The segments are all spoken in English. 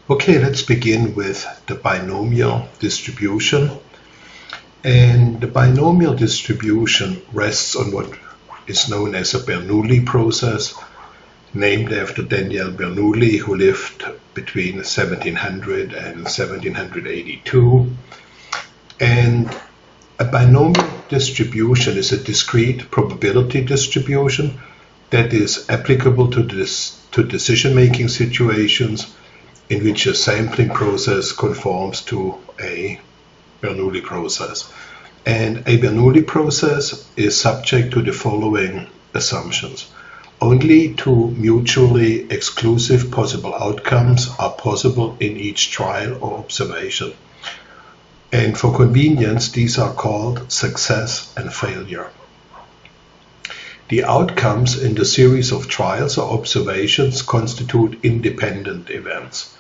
Okay, let's begin with the binomial distribution. And the binomial distribution rests on what is known as a Bernoulli process, named after Daniel Bernoulli, who lived between 1700 and 1782. And a binomial distribution is a discrete probability distribution that is applicable to decision-making situations in which a sampling process conforms to a Bernoulli process. And a Bernoulli process is subject to the following assumptions. Only two mutually exclusive possible outcomes are possible in each trial or observation. And for convenience, these are called success and failure. The outcomes in the series of trials or observations constitute independent events.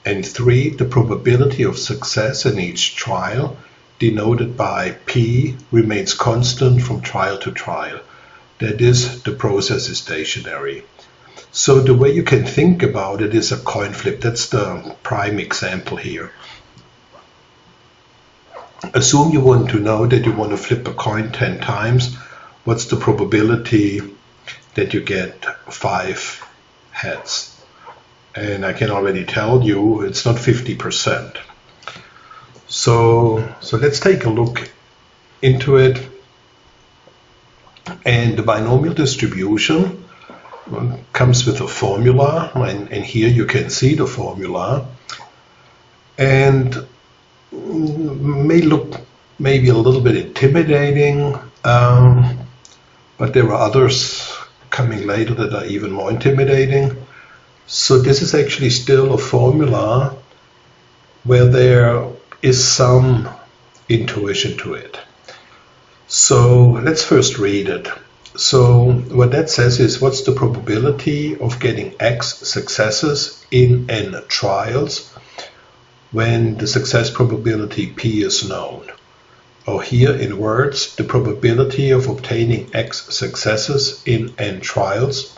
And 3, the probability of success in each trial, denoted by P, remains constant from trial to trial. That is, the process is stationary. So the way you can think about it is a coin flip. That's the prime example here. Assume you want to know that you want to flip a coin 10 times. What's the probability that you get 5 heads? And I can already tell you it's not 50%. So let's take a look into it. And the binomial distribution comes with a formula, and here you can see the formula. And may look maybe a little bit intimidating, but there are others coming later that are even more intimidating. So this is actually still a formula where there is some intuition to it. So let's first read it. So what that says is, what's the probability of getting X successes in N trials when the success probability P is known? Or here in words, the probability of obtaining X successes in N trials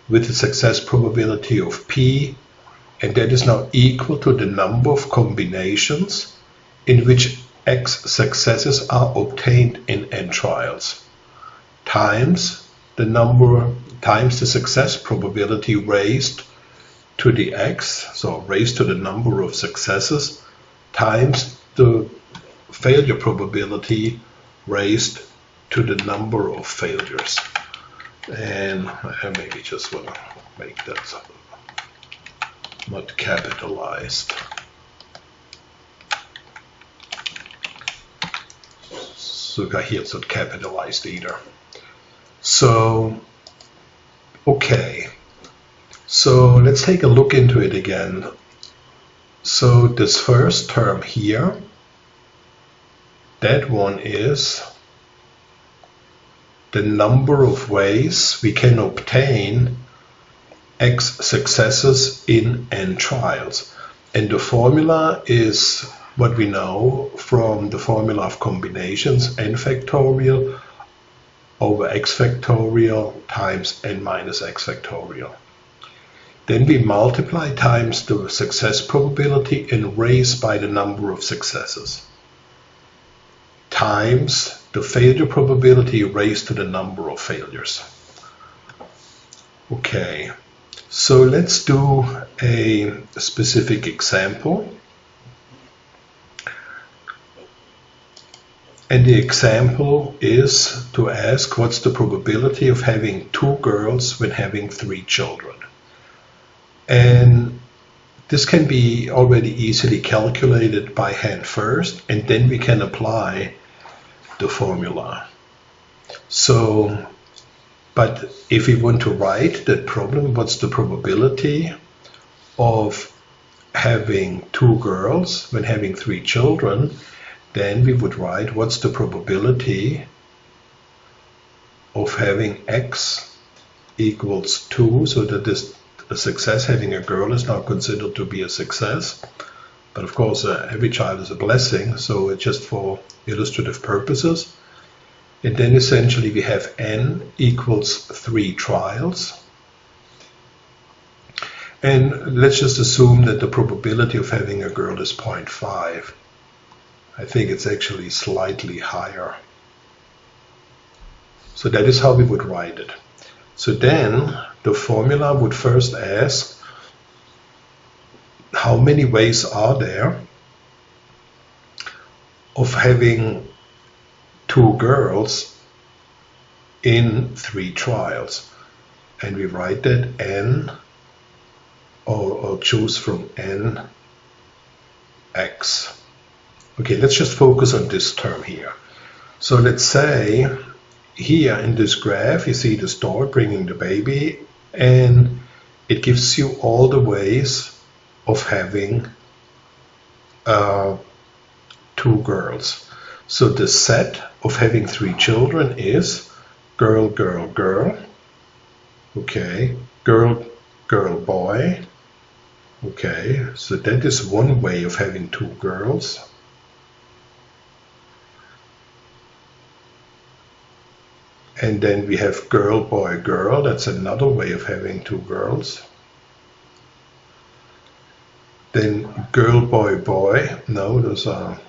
with the success probability of P, and that is now equal to the number of combinations in which X successes are obtained in N trials, times the number times the success probability raised to the X, so raised to the number of successes, times the failure probability raised to the number of failures. And I maybe just want to make that not capitalized. So here it's not capitalized either. So, okay. So let's take a look into it again. So this first term here, that one is the number of ways we can obtain X successes in N trials. And the formula is what we know from the formula of combinations, N factorial over X factorial times N minus X factorial. Then we multiply times the success probability and raise by the number of successes, times the failure probability raised to the number of failures. Okay, so let's do a specific example. And the example is to ask, what's the probability of having 2 girls when having 3 children? And this can be already easily calculated by hand first, and then we can apply the formula. So, but if we want to write that problem, what's the probability of having 2 girls when having 3 children, then we would write what's the probability of having X equals 2, so that this a success, having a girl is now considered to be a success. But of course, every child is a blessing, so it's just for illustrative purposes. And then essentially we have N equals 3 trials. And let's just assume that the probability of having a girl is 0.5. I think it's actually slightly higher. So that is how we would write it. So then the formula would first ask, how many ways are there of having 2 girls in 3 trials? And we write that n, or choose from n x. Okay, let's just focus on this term here. So let's say here in this graph you see the stork bringing the baby, and it gives you all the ways of having 2 girls. So the set of having 3 children is girl, girl, girl, okay, girl, girl, boy, okay, so that is one way of having 2 girls. And then we have girl, boy, girl, that's another way of having 2 girls. Then girl, boy, boy, no, those are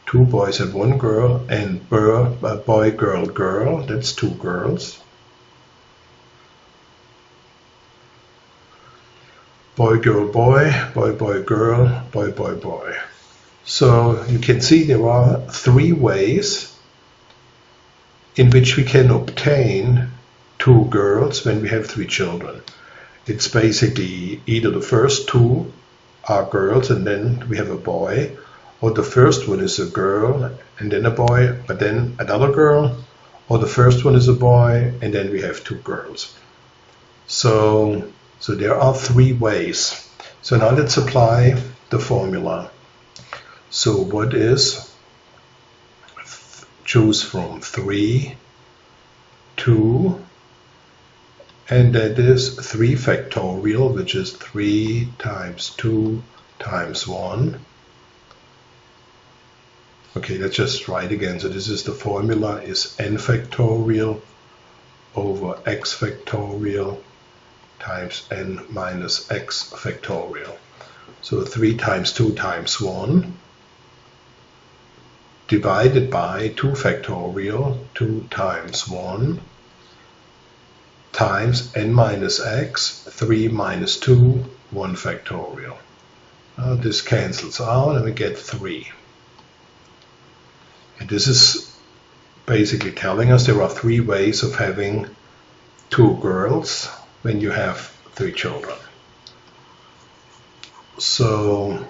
2 boys and 1 girl, and boy, girl, girl, that's 2 girls. Boy, girl, boy, boy, boy, girl, boy, boy, boy. So you can see there are 3 ways in which we can obtain 2 girls when we have 3 children. It's basically either the first 2 are girls and then we have a boy, or the first one is a girl and then a boy, but then another girl, or the first one is a boy and then we have 2 girls. So there are 3 ways. So now let's apply the formula. So what is, choose from 3, 2, and that is 3 factorial, which is 3 times 2 times 1. Okay, let's just write again. So this is the formula is n factorial over x factorial times n minus x factorial. So 3 times 2 times 1 divided by 2 factorial, 2 times 1, times n minus x, 3 minus 2, 1 factorial. Now this cancels out and we get 3. And this is basically telling us there are 3 ways of having 2 girls when you have 3 children. So,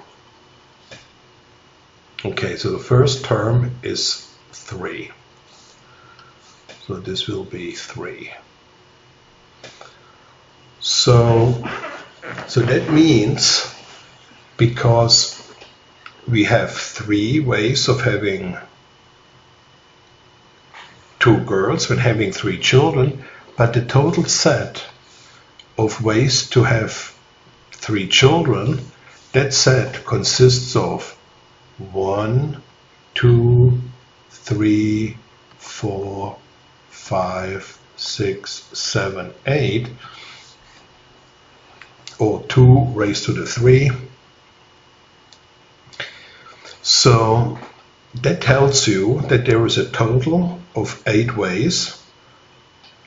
okay, so the first term is 3. So this will be 3. So that means because we have 3 ways of having 2 girls when having 3 children, but the total set of ways to have 3 children, that set consists of 1, 2, 3, 4, 5, 6, 7, 8, or 2 raised to the 3. So that tells you that there is a total of 8 ways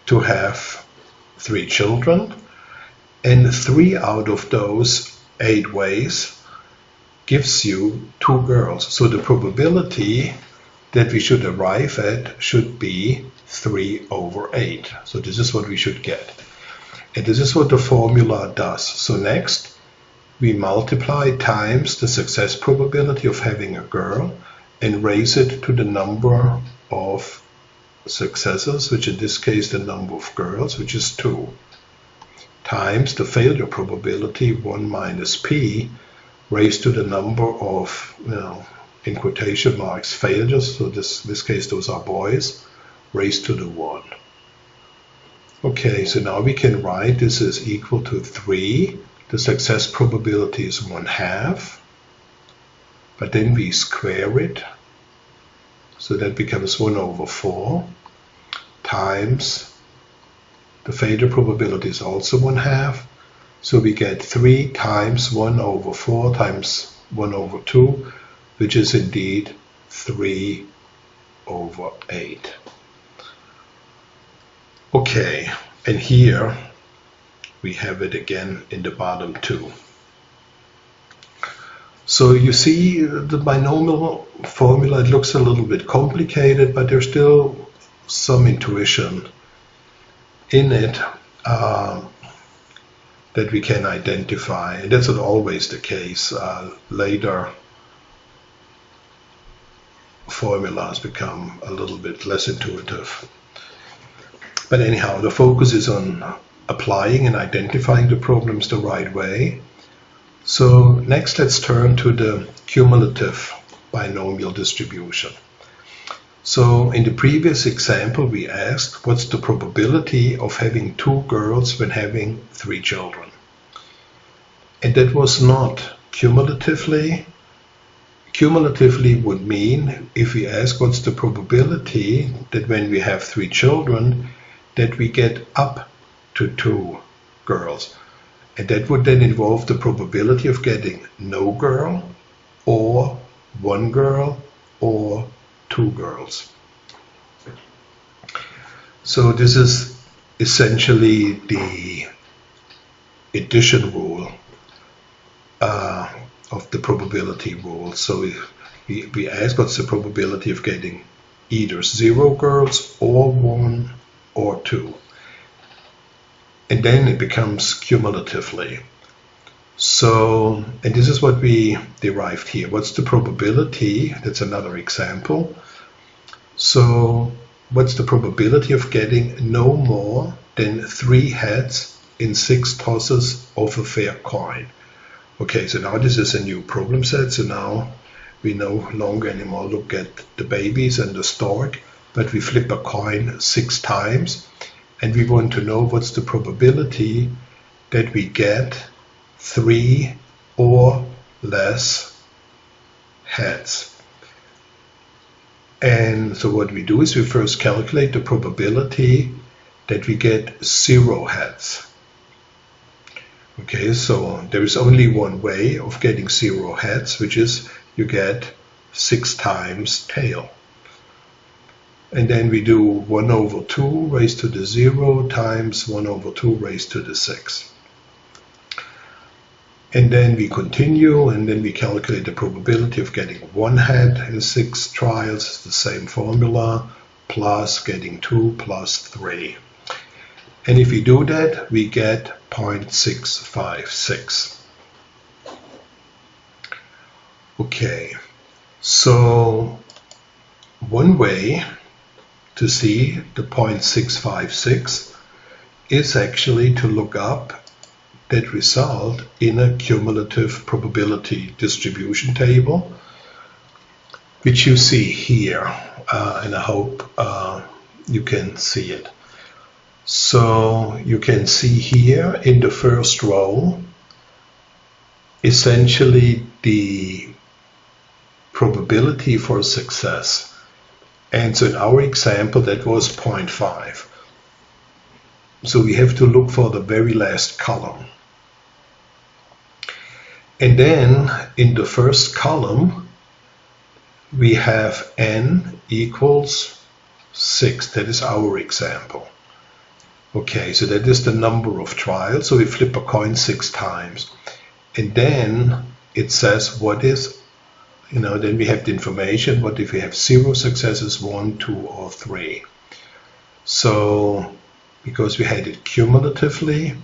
to have 3 children, and 3 out of those 8 ways gives you 2 girls. So the probability that we should arrive at should be 3 over 8. So this is what we should get. And this is what the formula does. So next, we multiply times the success probability of having a girl and raise it to the number of successes, which in this case the number of girls, which is 2, times the failure probability, 1 minus p, raised to the number of, in quotation marks, failures. So this case those are boys, raised to the 1. Okay, so now we can write this is equal to 3. The success probability is 1/2, but then we square it, so that becomes 1 over 4, times the failure probability is also 1/2, So we get 3 times 1 over 4 times 1 over 2, which is indeed 3 over 8. Okay, and here we have it again in the bottom 2. So you see the binomial formula, it looks a little bit complicated, but there's still some intuition in it that we can identify, and that's not always the case. Later formulas become a little bit less intuitive. But anyhow, the focus is on applying and identifying the problems the right way. So next let's turn to the cumulative binomial distribution. So in the previous example we asked what's the probability of having 2 girls when having 3 children. And that was not cumulatively. Cumulatively would mean if we ask what's the probability that when we have 3 children that we get up to 2 girls. And that would then involve the probability of getting no girl, or 1 girl, or 2 girls. So this is essentially the addition rule of the probability rule. So we ask what's the probability of getting either 0 girls, or 1, or 2. And then it becomes cumulatively. So, and this is what we derived here. What's the probability? That's another example. So, what's the probability of getting no more than 3 heads in 6 tosses of a fair coin? Okay, so now this is a new problem set. So now we no longer anymore look at the babies and the stork, but we flip a coin 6 times. And we want to know what's the probability that we get 3 or less heads. And so what we do is we first calculate the probability that we get 0 heads. Okay, so there is only one way of getting 0 heads, which is you get 6 times tail. And then we do 1 over 2 raised to the 0 times 1 over 2 raised to the 6. And then we continue, and then we calculate the probability of getting 1 head in 6 trials. It's the same formula, plus getting 2 plus 3. And if we do that, we get 0.656. Okay, so one way to see the 0.656 is actually to look up that result in a cumulative probability distribution table, which you see here, and I hope you can see it. So you can see here in the first row essentially the probability for success. And so in our example, that was 0.5. So we have to look for the very last column. And then in the first column, we have n equals 6. That is our example. Okay, so that is the number of trials. So we flip a coin 6 times. And then it says what is, then we have the information, what if we have 0 successes, 1, 2, or 3. So, because we had it cumulatively,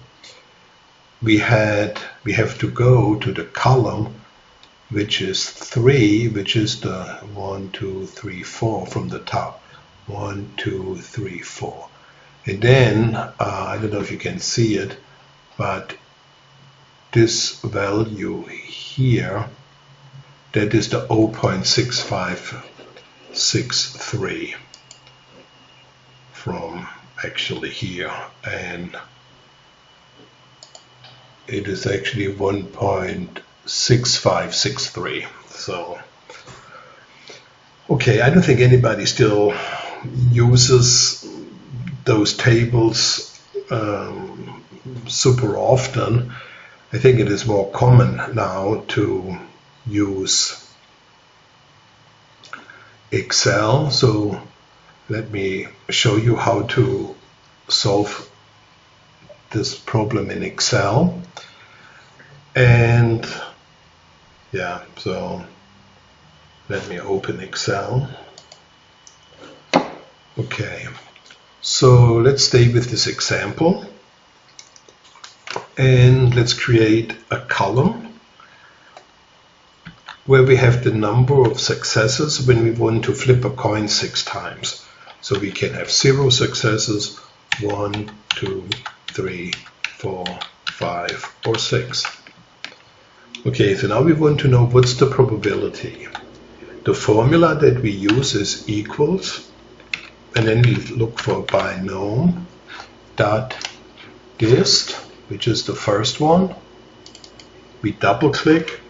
we have to go to the column which is 3, which is the 1, 2, 3, 4 from the top. 1, 2, 3, 4. And then, I don't know if you can see it, but this value here, that is the 0.6563 from actually here, and it is actually 1.6563. So, okay, I don't think anybody still uses those tables super often, I think it is more common now to use Excel. So let me show you how to solve this problem in Excel. And yeah, so let me open Excel. Okay, so let's stay with this example and let's create a column where we have the number of successes when we want to flip a coin 6 times. So we can have 0 successes, 1, 2, 3, 4, 5, or 6. Okay, so now we want to know what's the probability. The formula that we use is equals, and then we look for binomial dot dist, which is the first one. We double click,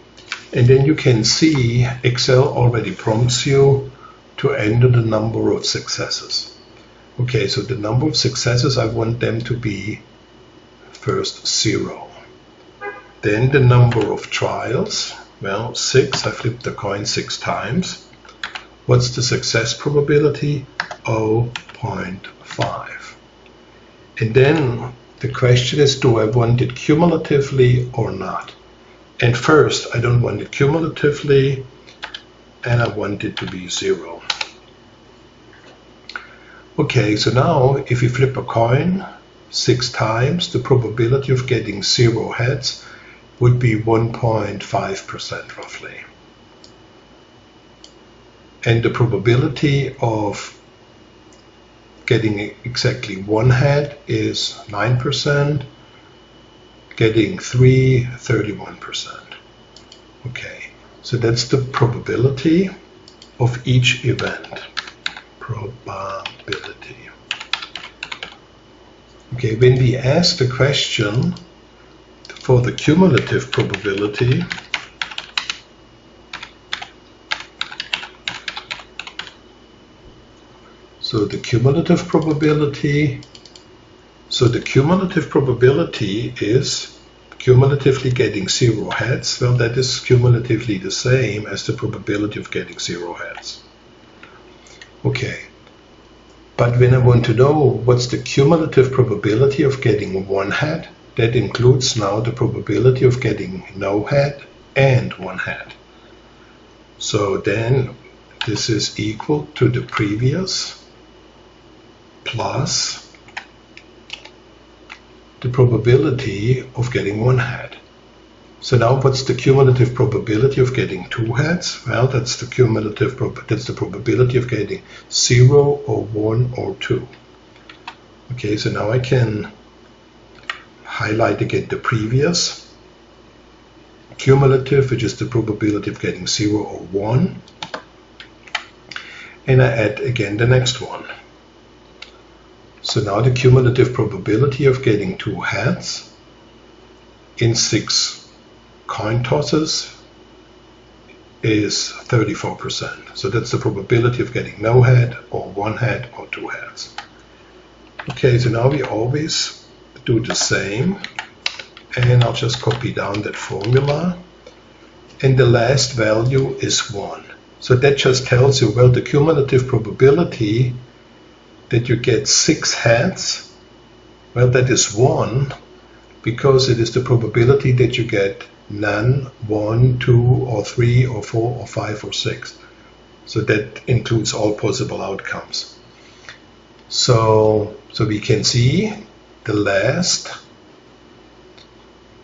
and then you can see Excel already prompts you to enter the number of successes. Okay, so the number of successes, I want them to be first 0. Then the number of trials, well, 6, I flipped the coin 6 times. What's the success probability? 0.5. And then the question is, do I want it cumulatively or not? And first, I don't want it cumulatively, and I want it to be 0. Okay, so now if you flip a coin 6 times, the probability of getting 0 heads would be 1.5% roughly. And the probability of getting exactly 1 head is 9%, getting 3, 31%. Okay, so that's the probability of each event. Probability. Okay, when we ask the question for the cumulative probability, the cumulative probability is cumulatively getting 0 heads. Well, that is cumulatively the same as the probability of getting 0 heads. Okay, but when I want to know what's the cumulative probability of getting 1 head, that includes now the probability of getting no head and 1 head. So then this is equal to the previous plus the probability of getting 1 head. So now what's the cumulative probability of getting 2 heads? Well, that's the probability of getting 0 or 1 or 2. Okay, so now I can highlight again the previous cumulative, which is the probability of getting 0 or 1, and I add again the next one. So now the cumulative probability of getting 2 heads in 6 coin tosses is 34%. So that's the probability of getting no head or 1 head or 2 heads. Okay, so now we always do the same, and I'll just copy down that formula, and the last value is 1. So that just tells you, well, the cumulative probability that you get 6 heads, well, that is 1, because it is the probability that you get none, 1, 2, or 3, or 4, or 5, or 6. So that includes all possible outcomes. So we can see the last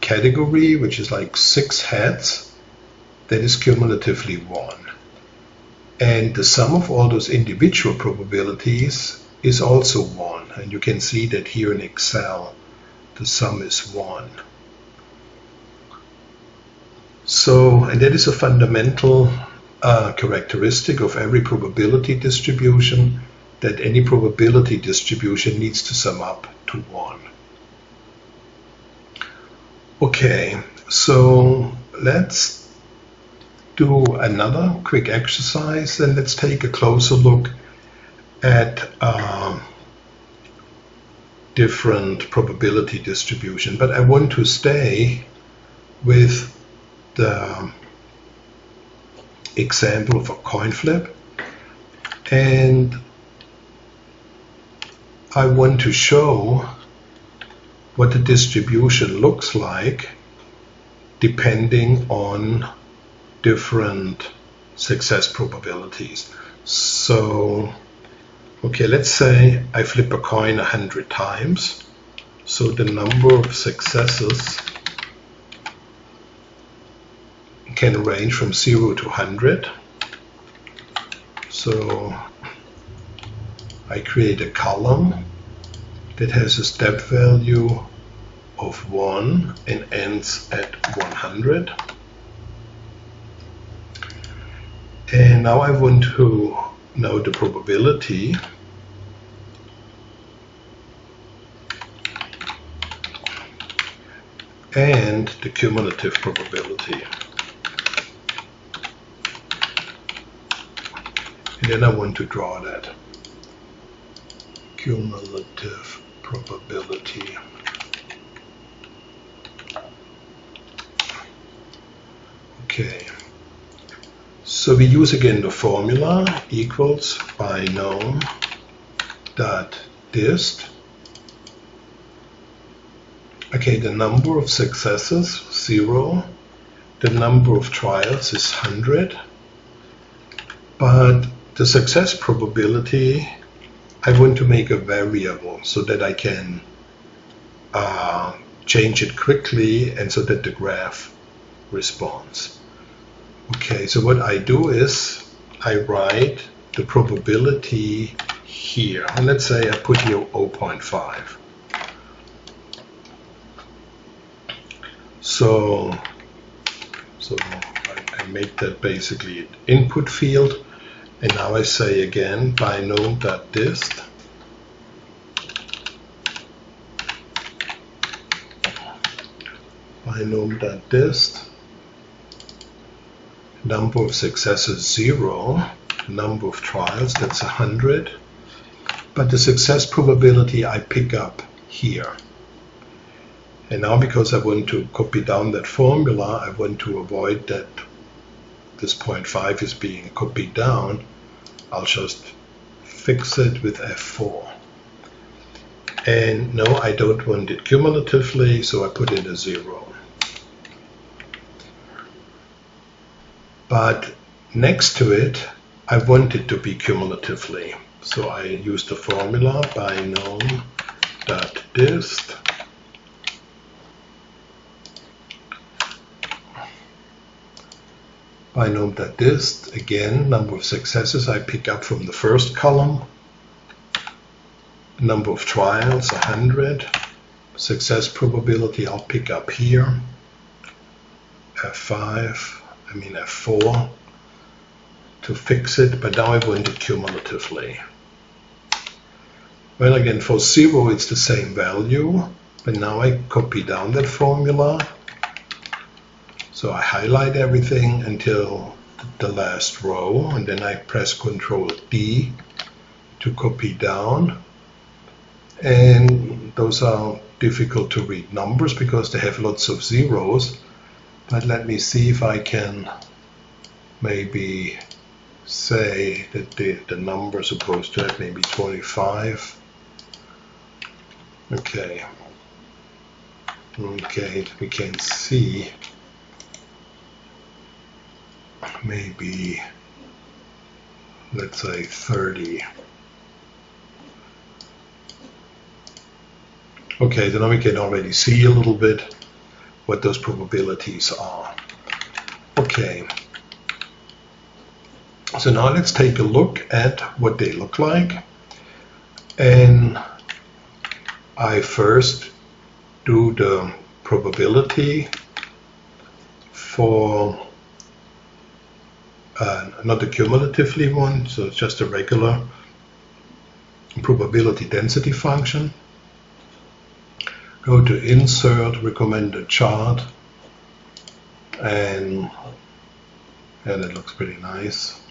category, which is like 6 heads, that is cumulatively 1. And the sum of all those individual probabilities is also 1. And you can see that here in Excel, the sum is 1. So, and that is a fundamental characteristic of every probability distribution, that any probability distribution needs to sum up to 1. Okay, so let's do another quick exercise, and let's take a closer look at different probability distribution. But I want to stay with the example of a coin flip, and I want to show what the distribution looks like depending on different success probabilities. So, okay, let's say I flip a coin 100 times. So the number of successes can range from 0 to 100. So I create a column that has a step value of 1 and ends at 100. And now I want to know the probability and the cumulative probability. And then I want to draw that. Cumulative probability. Okay. So we use again the formula equals binom.dist. Okay, the number of successes, 0. The number of trials is 100. But the success probability, I want to make a variable so that I can change it quickly and so that the graph responds. Okay, so what I do is I write the probability here. And let's say I put here 0.5. So I make that basically an input field. And now I say again binom.dist. Binom.dist. Number of successes 0. Number of trials, that's 100. But the success probability I pick up here. And now because I want to copy down that formula, I want to avoid that this 0.5 is being copied down. I'll just fix it with F4. And no, I don't want it cumulatively, so I put in a 0. But next to it, I want it to be cumulatively. So I use the formula binom.dist. Binom.dist, again, number of successes I pick up from the first column. Number of trials, 100. Success probability I'll pick up here. F4 to fix it, but now I want it cumulatively. Well, again, for 0 it's the same value, but now I copy down that formula. So I highlight everything until the last row, and then I press Ctrl D to copy down. And those are difficult to read numbers because they have lots of zeros. But let me see if I can maybe say that the number is supposed to have maybe 25. Okay. Okay, we can see maybe, let's say 30. Okay, so now we can already see a little bit what those probabilities are. Okay, so now let's take a look at what they look like. And I first do the probability for not the cumulatively one, so it's just a regular probability density function. Go to Insert, Recommended Chart, and it looks pretty nice.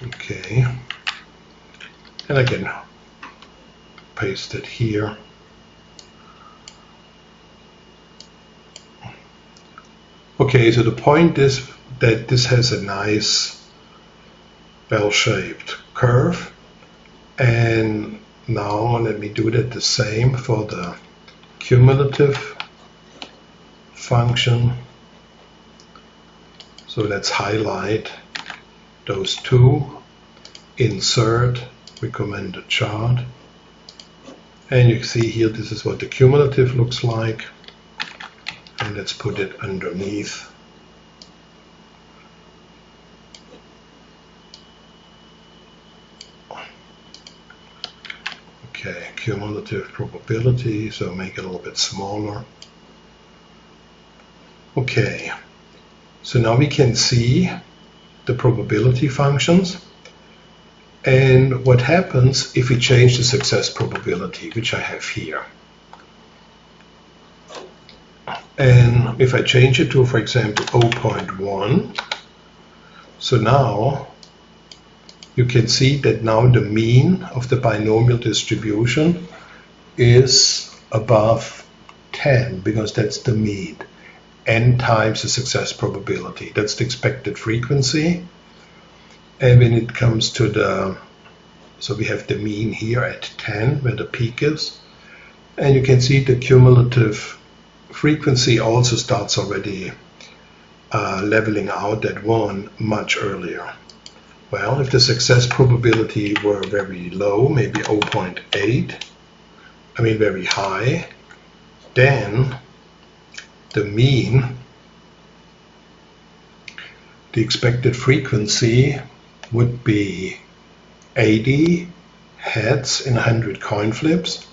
Okay, and I can paste it here. Okay, so the point is that this has a nice bell-shaped curve, and now let me do that the same for the cumulative function. So let's highlight those two, insert recommended chart, and you see here this is what the cumulative looks like, and let's put it underneath. Okay, cumulative probability, so make it a little bit smaller. Okay, so now we can see the probability functions and what happens if we change the success probability, which I have here. And if I change it to, for example, 0.1, so now you can see that now the mean of the binomial distribution is above 10, because that's the mean. N times the success probability. That's the expected frequency. And when it comes to the, so we have the mean here at 10, where the peak is. And you can see the cumulative frequency also starts already leveling out at 1 much earlier. Well, if the success probability were very low, maybe 0.8, I mean very high, then the mean, the expected frequency would be 80 heads in 100 coin flips,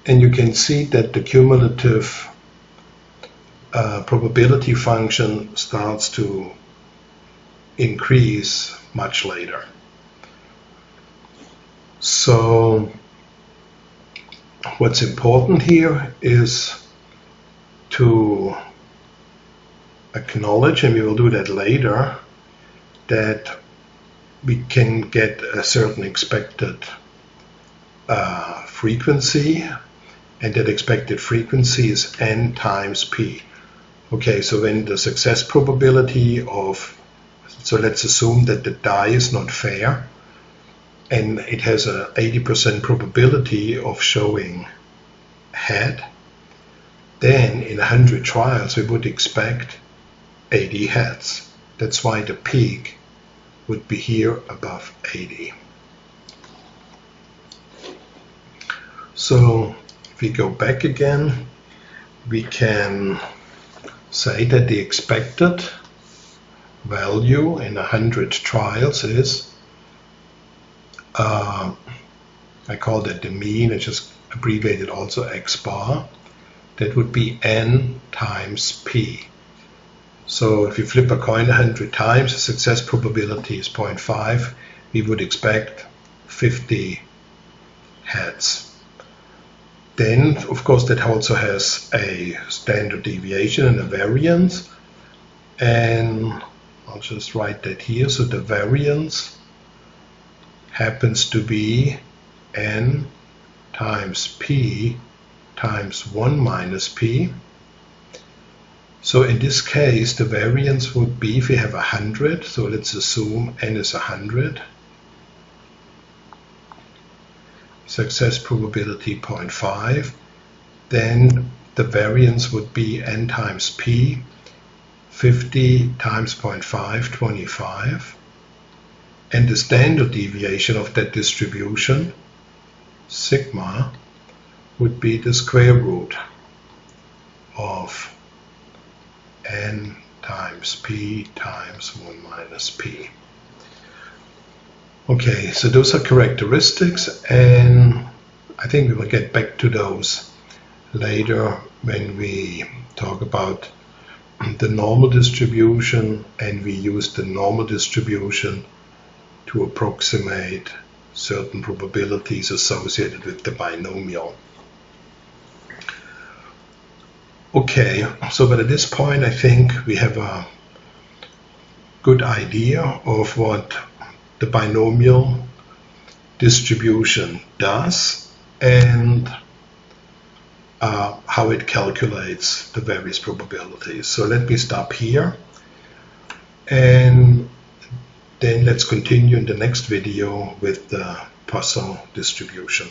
and you can see that the cumulative probability function starts to increase much later. So what's important here is to acknowledge, and we will do that later, that we can get a certain expected frequency, and that expected frequency is n times p. Okay, so when the success probability of, so let's assume that the die is not fair and it has a 80% probability of showing head, then in 100 trials we would expect 80 heads. That's why the peak would be here above 80. So if we go back again, we can say that the expected value in 100 trials is, I call that the mean, I just abbreviated also X bar. That would be n times p. So if you flip a coin 100 times, the success probability is 0.5. We would expect 50 heads. Then, of course, that also has a standard deviation and a variance. And I'll just write that here. So the variance happens to be n times p times 1 minus p. So in this case, the variance would be, if we have 100, so let's assume n is 100, success probability 0.5, then the variance would be n times p, 50 times 0.5, 25, and the standard deviation of that distribution, sigma, would be the square root of n times p times 1 minus p. Okay, so those are characteristics, and I think we will get back to those later when we talk about the normal distribution, and we use the normal distribution to approximate certain probabilities associated with the binomial. Okay, so but at this point I think we have a good idea of what the binomial distribution does, and how it calculates the various probabilities. So let me stop here, and then let's continue in the next video with the Poisson distribution.